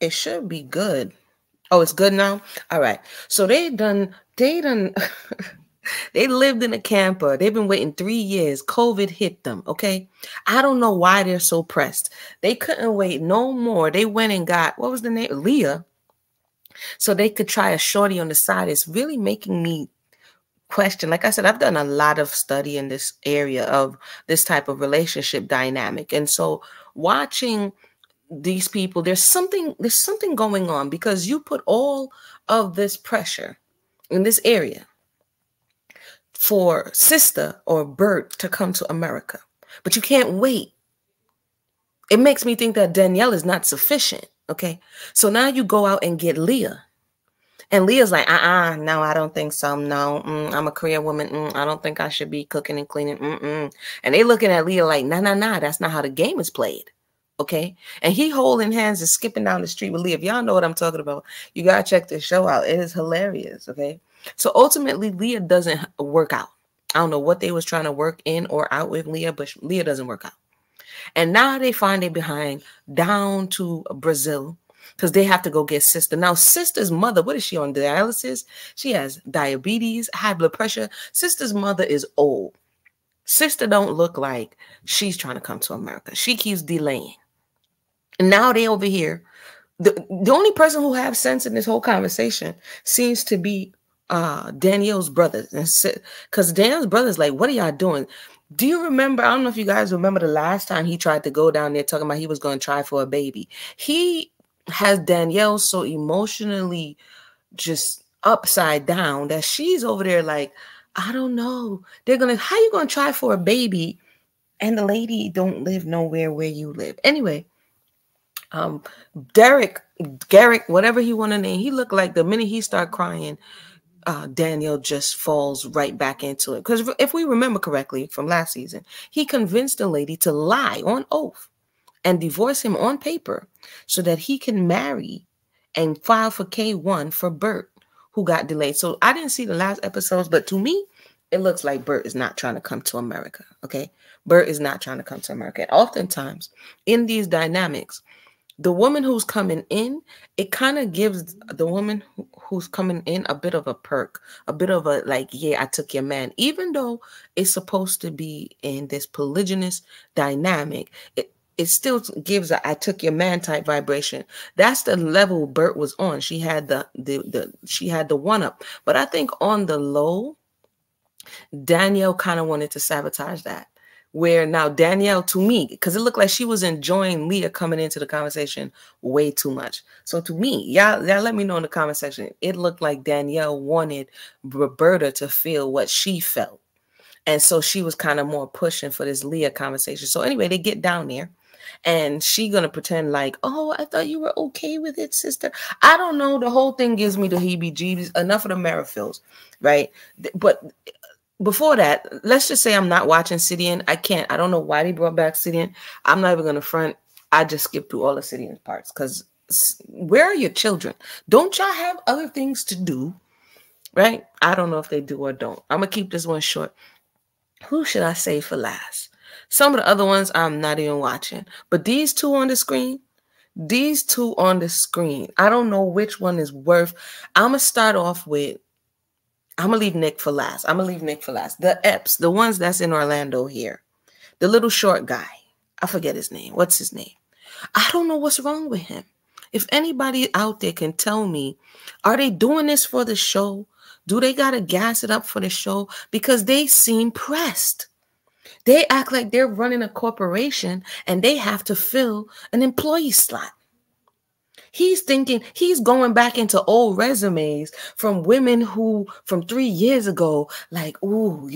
It should be good. Oh, it's good now? All right. So they done they lived in a camper. They've been waiting 3 years. COVID hit them. Okay. I don't know why they're so pressed. They couldn't wait no more. They went and got, what was the name? Leah. So they could try a shorty on the side. It's really making me question. Like I said, I've done a lot of study in this area of this type of relationship dynamic. And so watching these people, there's something going on because you put all of this pressure in this area for Sister or Bert to come to America, but you can't wait. It makes me think that Danielle is not sufficient. Okay. So now you go out and get Leah. And Leah's like, no, I don't think so. No, I'm a Korean woman. I don't think I should be cooking and cleaning. And they looking at Leah like, nah, that's not how the game is played. Okay. And he holding hands and skipping down the street with Leah. If y'all know what I'm talking about, you got to check this show out. It is hilarious. Okay. So ultimately, Leah doesn't work out. I don't know what they was trying to work in or out with Leah, but Leah doesn't work out. And now they find they behind down to Brazil because they have to go get Sister. Now, Sister's mother, what is she on dialysis? She has diabetes, high blood pressure. Sister's mother is old. Sister don't look like she's trying to come to America. She keeps delaying. And now they over here. The only person who have sense in this whole conversation seems to be Danielle's brother. Because Danielle's brother's like, what are y'all doing? Do you remember? I don't know if you guys remember the last time he tried to go down there talking about he was going to try for a baby. He has Danielle so emotionally just upside down that she's over there like, I don't know. How you going to try for a baby and the lady don't live nowhere where you live? Anyway, Garrick, whatever he want to name, he looked like the minute he start crying, Danielle just falls right back into it. Because if we remember correctly from last season, he convinced the lady to lie on oath and divorce him on paper so that he can marry and file for K1 for Bert, who got delayed. So I didn't see the last episodes, but to me, it looks like Bert is not trying to come to America. Okay. Bert is not trying to come to America. And oftentimes in these dynamics, the woman who's coming in, it kind of gives the woman who's coming in a bit of a perk, a bit of a like, yeah, I took your man. Even though it's supposed to be in this polygynous dynamic, it still gives a I took your man type vibration. That's the level Bert was on. She had the one up. But I think on the low, Danielle kind of wanted to sabotage that. Where now Danielle, to me, because it looked like she was enjoying Leah coming into the conversation way too much. So to me, y'all let me know in the comment section. It looked like Danielle wanted Roberta to feel what she felt. And so she was kind of more pushing for this Leah conversation. So anyway, they get down there and she gonna pretend like, oh, I thought you were okay with it, sister. I don't know. The whole thing gives me the heebie-jeebies. Enough of the Merrifields, right? But before that, let's just say I'm not watching Sidian. I don't know why they brought back Sidian. I'm not even going to front. I just skipped through all the Sidian parts because where are your children? Don't y'all have other things to do? Right? I don't know if they do or don't. I'm going to keep this one short. Who should I say for last? Some of the other ones I'm not even watching. But these two on the screen, I don't know which one is worth. I'm going to start off with, I'm going to leave Nick for last. The Epps, the ones that's in Orlando here. The little short guy. I forget his name. What's his name? I don't know what's wrong with him. If anybody out there can tell me, are they doing this for the show? Do they got to gas it up for the show? Because they seem pressed. They act like they're running a corporation and they have to fill an employee slot. He's thinking he's going back into old resumes from women who from 3 years ago, like, ooh,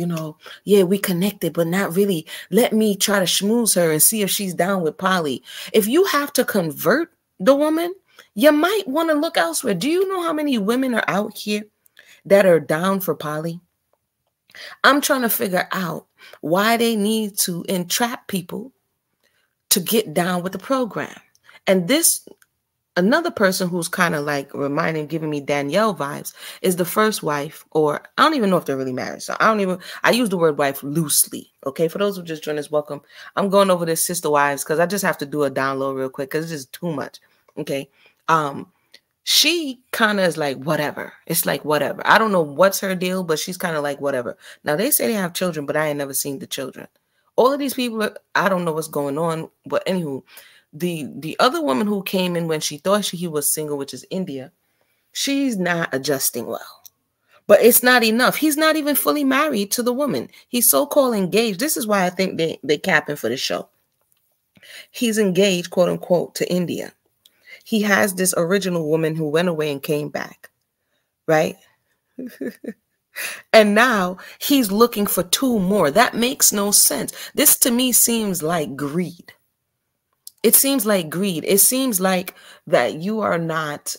yeah, we connected, but not really. Let me try to schmooze her and see if she's down with Polly. If you have to convert the woman, you might want to look elsewhere. Do you know how many women are out here that are down for Polly? I'm trying to figure out why they need to entrap people to get down with the program. And another person who's kind of like giving me Danielle vibes is the first wife, or I don't even know if they're really married. So I use the word wife loosely. Okay. For those who just joined us, welcome. I'm going over this sister wives because I just have to do a download real quick because it's just too much. Okay. She kind of is like, whatever. It's like, whatever. I don't know what's her deal, but she's kind of like, whatever. Now, they say they have children, but I ain't never seen the children. All of these people, I don't know what's going on. But anywho, the other woman who came in when she thought he was single, which is India, she's not adjusting well. But it's not enough. He's not even fully married to the woman. He's so-called engaged. This is why I think they capping for the show. He's engaged, quote unquote, to India. He has this original woman who went away and came back, right? And now he's looking for two more. That makes no sense. This to me seems like greed. It seems like greed. It seems like that you are not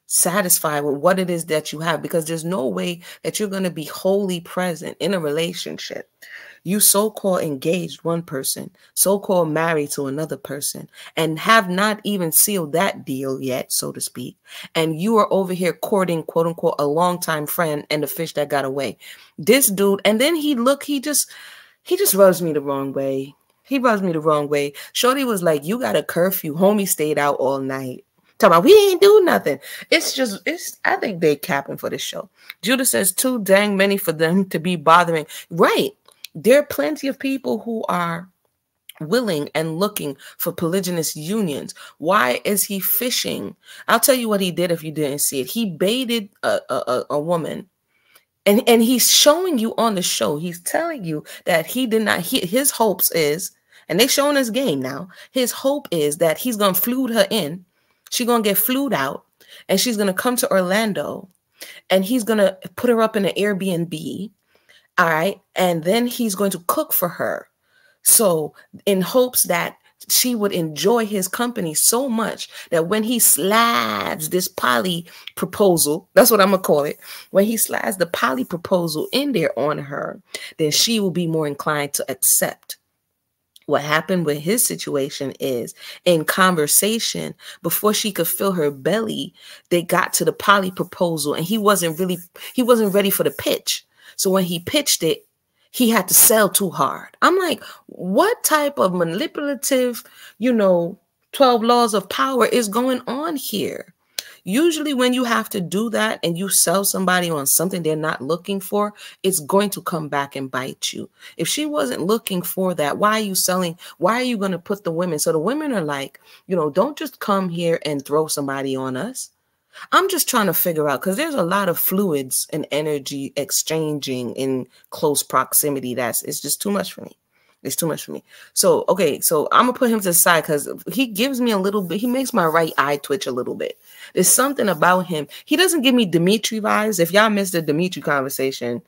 satisfied with what it is that you have, because there's no way that you're going to be wholly present in a relationship. You so-called engaged one person, so-called married to another person, and have not even sealed that deal yet, so to speak. And you are over here courting, quote unquote, a longtime friend and the fish that got away. This dude, and then he just rubs me the wrong way. He rubs me the wrong way. Shorty was like, you got a curfew. Homie stayed out all night. Talking about, we ain't do nothing. I think they capping for this show. Judah says, too dang many for them to be bothering. Right. There are plenty of people who are willing and looking for polygynous unions. Why is he fishing? I'll tell you what he did if you didn't see it. He baited a woman. And he's showing you on the show. He's telling you that he did not. His hopes is, and they showing his game now. His hope is that he's going to flute her in. She's going to get flued out. And she's going to come to Orlando. And he's going to put her up in an Airbnb. All right. And then he's going to cook for her. So in hopes that she would enjoy his company so much that when he slides this poly proposal, that's what I'm going to call it. When he slides the poly proposal in there on her, then she will be more inclined to accept. What happened with his situation is, in conversation, before she could fill her belly, they got to the poly proposal and he wasn't ready for the pitch. So when he pitched it, he had to sell too hard. I'm like, what type of manipulative, 12 laws of power is going on here? Usually when you have to do that and you sell somebody on something they're not looking for, it's going to come back and bite you. If she wasn't looking for that, why are you selling? Why are you going to put the women? So the women are like, don't just come here and throw somebody on us. I'm just trying to figure out, because there's a lot of fluids and energy exchanging in close proximity. It's just too much for me. It's too much for me. So, okay, so I'm going to put him to the side because he gives me a little bit. He makes my right eye twitch a little bit. There's something about him. He doesn't give me Dimitri vibes. If y'all missed the Dimitri conversation,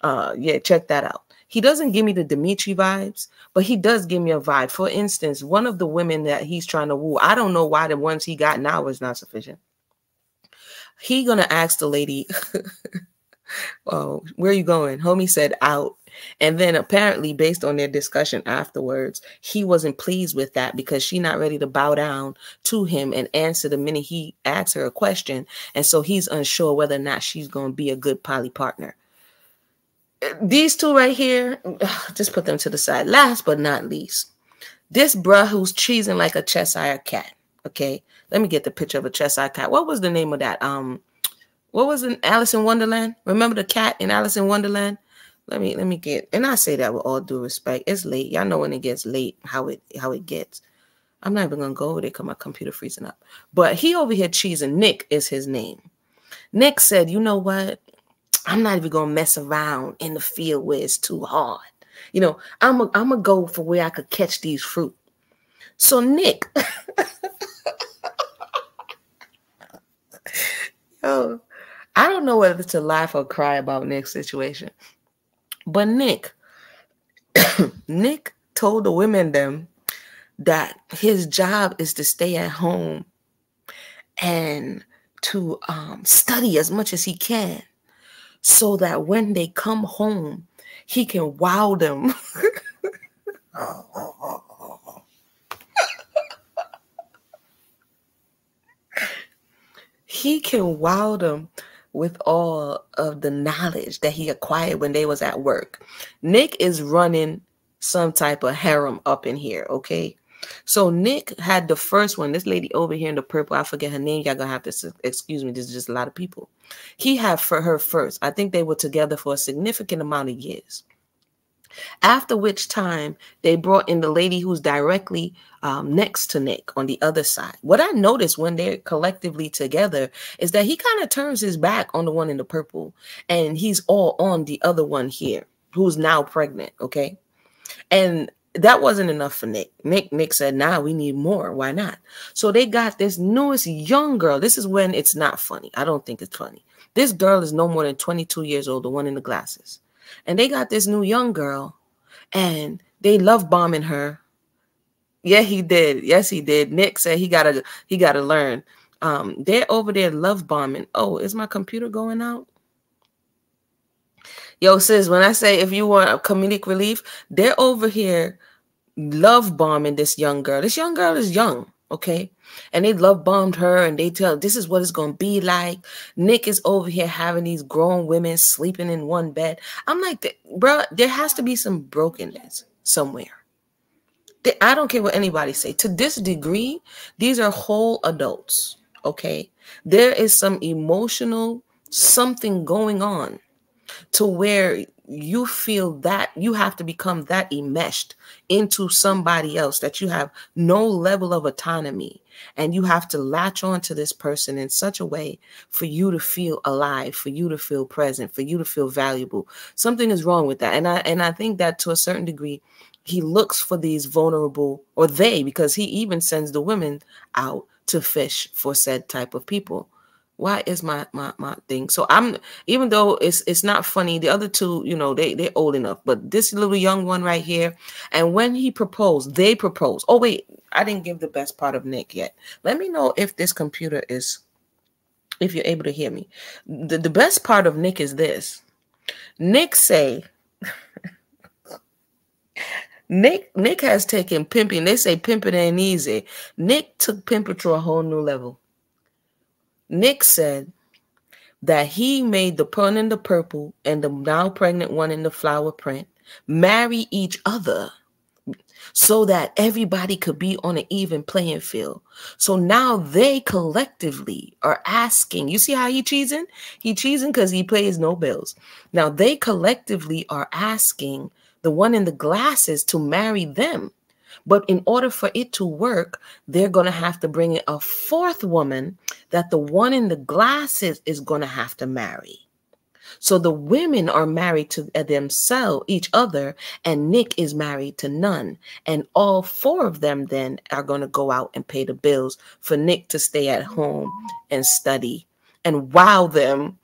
yeah, check that out. He doesn't give me the Dimitri vibes, but he does give me a vibe. For instance, one of the women that he's trying to woo, I don't know why the ones he got now is not sufficient. He gonna ask the lady, oh, where are you going? Homie said out. And then apparently, based on their discussion afterwards, he wasn't pleased with that because she's not ready to bow down to him and answer the minute he asks her a question. And so he's unsure whether or not she's going to be a good poly partner. These two right here, just put them to the side. Last but not least, this bruh who's cheesing like a Cheshire cat. Okay, let me get the picture of a Cheshire cat. What was the name of that? What was in Alice in Wonderland? Remember the cat in Alice in Wonderland? Let me get, and I say that with all due respect. It's late. Y'all know when it gets late, how it gets. I'm not even gonna go over there because my computer freezing up. But he over here cheesing. Nick is his name. Nick said, you know what? I'm not even gonna mess around in the field where it's too hard. I'm gonna go for where I could catch these fruit. So Nick, yo, I don't know whether to laugh or cry about Nick's situation. But Nick told the women them that his job is to stay at home and to study as much as he can so that when they come home, he can wow them. He can wow them with all of the knowledge that he acquired when they was at work. Nick is running some type of harem up in here, okay? So Nick had the first one. This lady over here in the purple, I forget her name. Y'all gonna have to excuse me. This is just a lot of people. He had for her first. I think they were together for a significant amount of years. After which time they brought in the lady who's directly next to Nick on the other side. What I noticed when they're collectively together is that he kind of turns his back on the one in the purple and he's all on the other one here who's now pregnant. Okay. And that wasn't enough for Nick. Nick said, nah, we need more. Why not? So they got this newest young girl. This is when it's not funny. I don't think it's funny. This girl is no more than 22 years old, the one in the glasses. And they got this new young girl and they love bombing her. Yeah, he did. Yes, he did. Nick said he gotta learn. They're over there love bombing. Oh, is my computer going out? Yo, sis, when I say if you want a comedic relief, they're over here love bombing this young girl. This young girl is young, okay? And they love bombed her and they tell this is what it's going to be like. Nick is over here having these grown women sleeping in one bed. I'm like, bro, there has to be some brokenness somewhere. I don't care what anybody say. To this degree, these are whole adults, okay? There is some emotional something going on to where you feel that you have to become that enmeshed into somebody else, that you have no level of autonomy and you have to latch on to this person in such a way for you to feel alive, for you to feel present, for you to feel valuable. Something is wrong with that. And I think that to a certain degree, he looks for these vulnerable, or they, because he even sends the women out to fish for said type of people. Why is my thing? So I'm, even though it's not funny, the other two, you know, they're old enough, but this little young one right here, and when he proposed, they proposed. Oh wait, I didn't give the best part of Nick yet. Let me know if this computer is, if you're able to hear me. The best part of Nick is this. Nick say, Nick has taken pimping. They say pimping ain't easy. Nick took pimping to a whole new level. Nick said that he made the one in the purple and the now pregnant one in the flower print marry each other so that everybody could be on an even playing field. So now they collectively are asking, you see how he cheesing? He cheesing because he pays no bills. Now they collectively are asking the one in the glasses to marry them. But in order for it to work, they're going to have to bring in a fourth woman that the one in the glasses is going to have to marry. So the women are married to themselves, each other, and Nick is married to none. And all four of them then are going to go out and pay the bills for Nick to stay at home and study and wow them.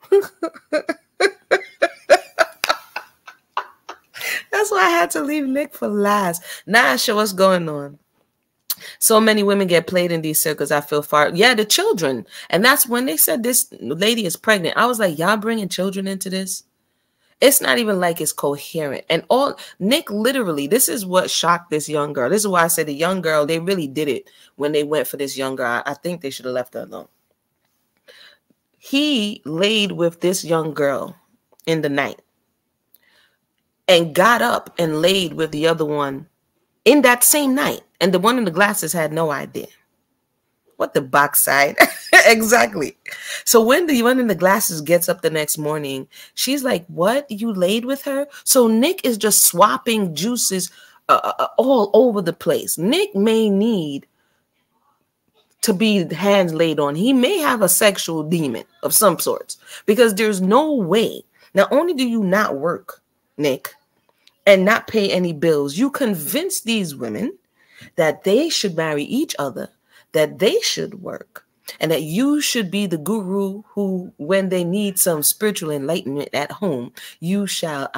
That's why I had to leave Nick for last. Nasha, what's going on? So many women get played in these circles. I feel far. Yeah, the children. And that's when they said this lady is pregnant. I was like, y'all bringing children into this? It's not even like it's coherent. And all Nick literally, this is what shocked this young girl. This is why I said the young girl, they really did it when they went for this young girl. I think they should have left her alone. He laid with this young girl in the night and got up and laid with the other one in that same night. And the one in the glasses had no idea. What the backside? Exactly. So when the one in the glasses gets up the next morning, she's like, what? You laid with her? So Nick is just swapping juices all over the place. Nick may need to be hands laid on. He may have a sexual demon of some sorts, because there's no way. Not only do you not work, Nick, and not pay any bills, you convince these women that they should marry each other, that they should work, and that you should be the guru who, when they need some spiritual enlightenment at home, you shall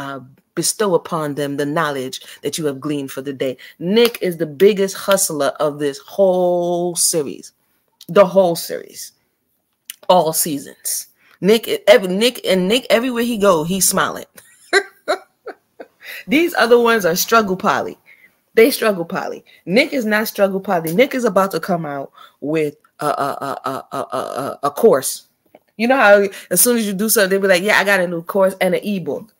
bestow upon them the knowledge that you have gleaned for the day. Nick is the biggest hustler of this whole series, the whole series, all seasons. Nick, everywhere he go, he's smiling. These other ones are struggle poly. They struggle poly. Nick is not struggle poly. Nick is about to come out with a course. You know how as soon as you do something, they'll be like, yeah, I got a new course and an ebook.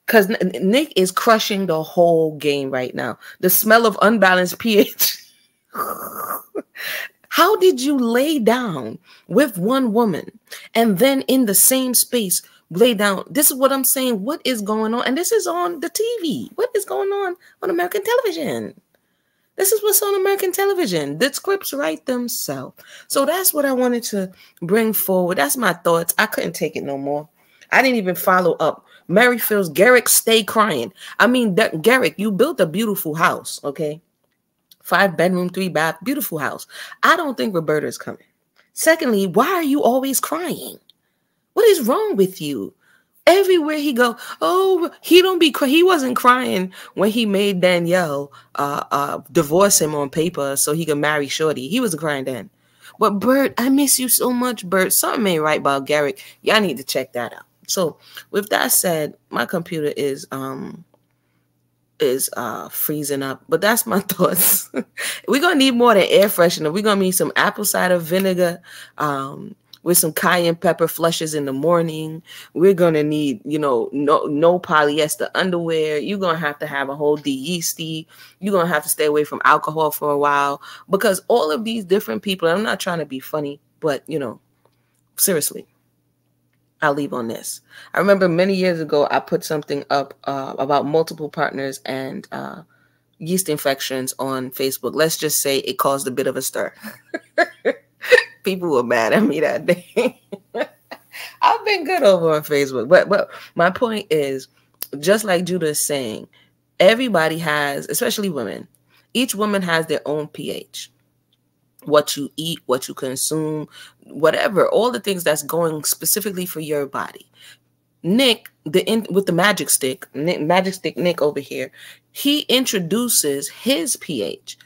Because Nick is crushing the whole game right now. The smell of unbalanced pH. How did you lay down with one woman and then in the same space lay down? This is what I'm saying. What is going on? And this is on the TV. What is going on American television? This is what's on American television. The scripts write themselves. So that's what I wanted to bring forward. That's my thoughts. I couldn't take it no more. I didn't even follow up. Mary feels Garrick stay crying. I mean, Garrick, you built a beautiful house, okay? 5 bedroom, 3 bath, beautiful house. I don't think Roberta is coming. Secondly, why are you always crying? What is wrong with you? Everywhere he go, oh, he wasn't crying when he made Danielle divorce him on paper so he could marry Shorty. He wasn't crying then. But Bert, I miss you so much, Bert. Something ain't right about Garrick. Y'all need to check that out. So with that said, my computer is freezing up, but that's my thoughts. We're gonna need more than air freshener. We're gonna need some apple cider vinegar with some cayenne pepper flushes in the morning. We're gonna need, no polyester underwear. You're gonna have to have a whole de-yeasty. You're gonna have to stay away from alcohol for a while, because all of these different people, I'm not trying to be funny, but seriously, I'll leave on this. I remember many years ago, I put something up about multiple partners and yeast infections on Facebook. Let's just say it caused a bit of a stir. People were mad at me that day. I've been good over on Facebook. But my point is, just like Judah is saying, everybody has, especially women, each woman has their own pH. What you eat, what you consume, whatever, all the things that's going specifically for your body. Nick, with the Magic Stick Nick over here, he introduces his pH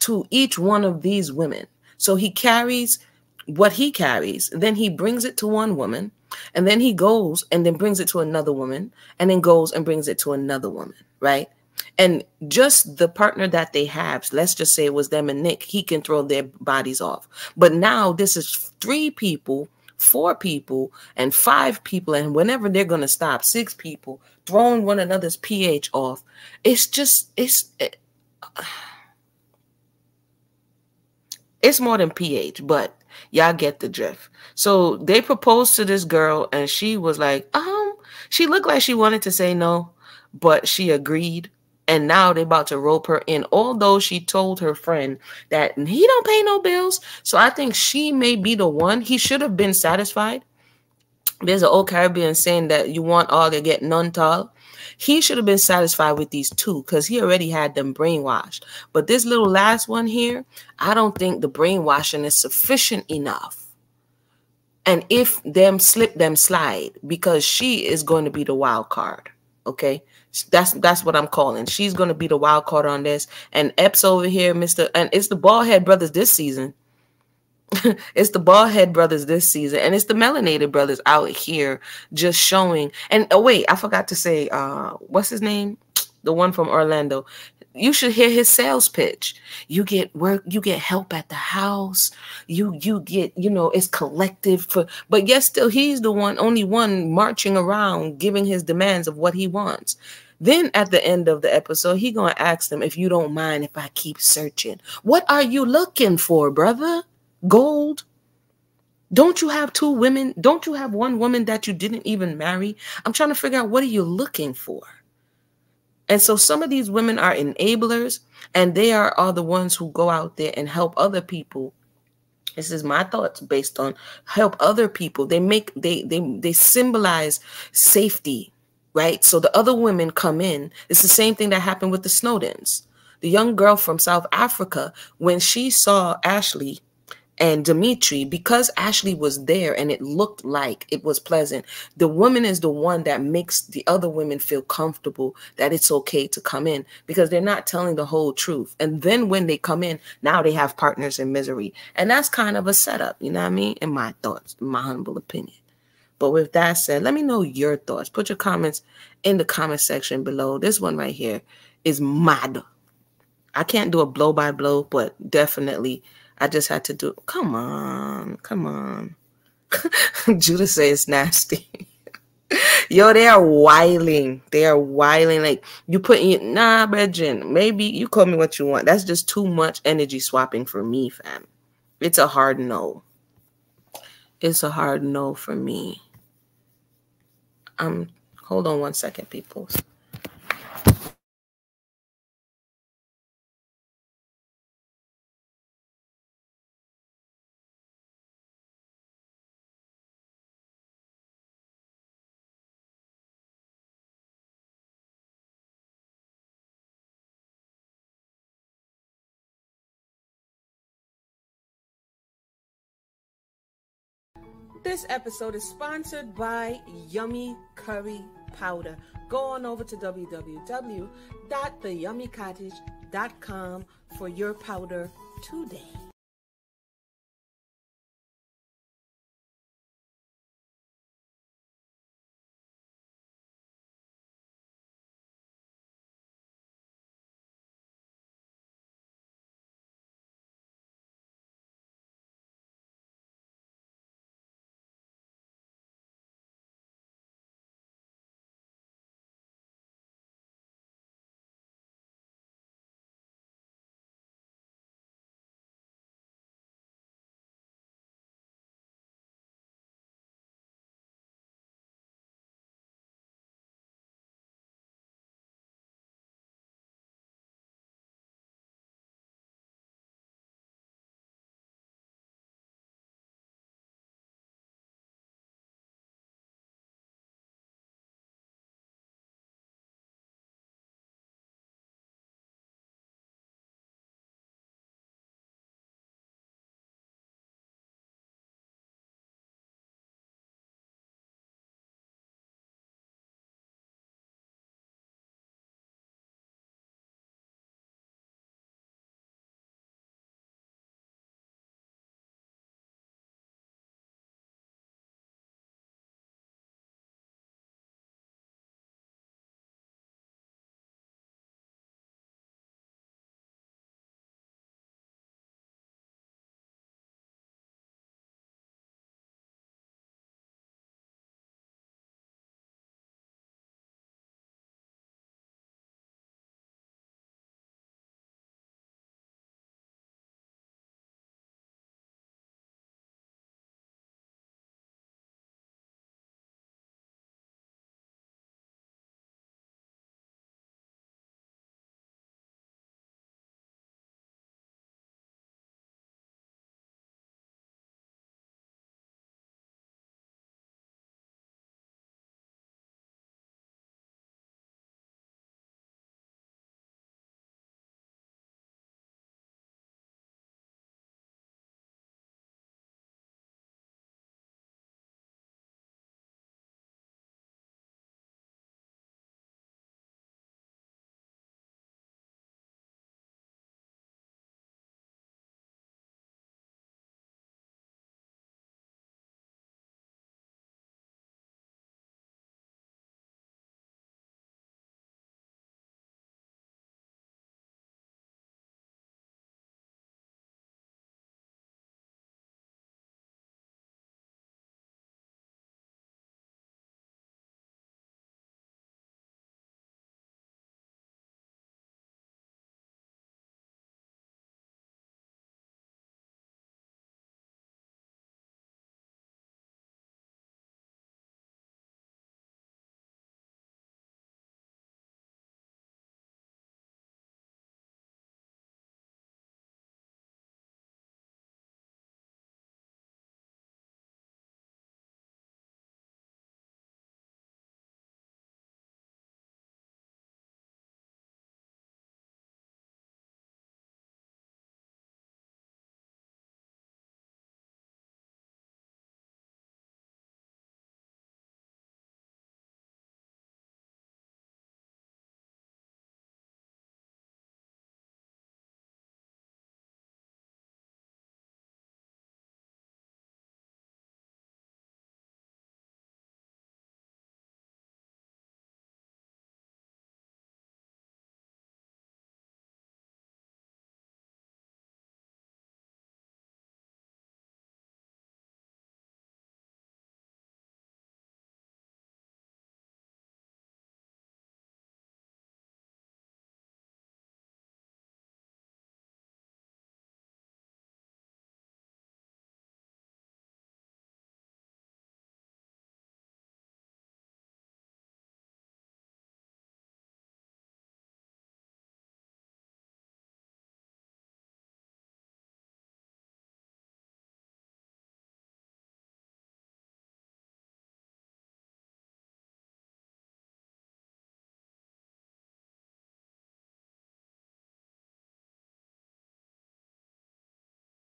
to each one of these women. So he carries what he carries, then he brings it to one woman, and then he goes and then brings it to another woman, and then goes and brings it to another woman, right? And just the partner that they have, let's just say it was them and Nick, he can throw their bodies off. But now this is 3 people, 4 people, and 5 people, and whenever they're going to stop, 6 people throwing one another's pH off. It's more than pH, but y'all get the drift. So they proposed to this girl, and she was like, she looked like she wanted to say no, but she agreed. And now they're about to rope her in, although she told her friend that he don't pay no bills. So I think she may be the one. He should have been satisfied. There's an old Caribbean saying that you want all to get none tall. He should have been satisfied with these 2 because he already had them brainwashed. But this little last one here, I don't think the brainwashing is sufficient enough. And if them slip, them slide, because she is going to be the wild card. Okay, that's what I'm calling. She's going to be the wild card on this. And Epps over here, and it's the Baldhead brothers this season. It's the Baldhead brothers this season, and it's the Melanated brothers out here just showing. And oh wait, I forgot to say, what's his name? The one from Orlando. You should hear his sales pitch. You get work, you get help at the house. You get, it's collective but yet still he's the only one marching around giving his demands of what he wants. Then at the end of the episode, he gonna ask them, if you don't mind if I keep searching. What are you looking for, brother? Gold? Don't you have 2 women? Don't you have one woman that you didn't even marry? I'm trying to figure out, what are you looking for? And so some of these women are enablers, and they are the ones who go out there and help other people. This is my thoughts based on help other people. They symbolize safety, right? So the other women come in. It's the same thing that happened with the Snowdens. The young girl from South Africa, when she saw Ashley and Dimitri, because Ashley was there and it looked like it was pleasant, the woman is the one that makes the other women feel comfortable that it's okay to come in, because they're not telling the whole truth. And then when they come in, now they have partners in misery. And that's kind of a setup, you know what I mean? In my thoughts, in my humble opinion. But with that said, let me know your thoughts. Put your comments in the comment section below. This one right here is mad. I can't do a blow by blow, but definitely I just had to do. Come on. Judah says it's nasty. Yo, they are wiling. They are wiling. Like, you put in, nah, Bridget, maybe you call me what you want. That's just too much energy swapping for me, fam. It's a hard no. It's a hard no for me. Hold on 1 second, people. This episode is sponsored by Yummy Curry Powder. Go on over to www.theyummycottage.com for your powder today.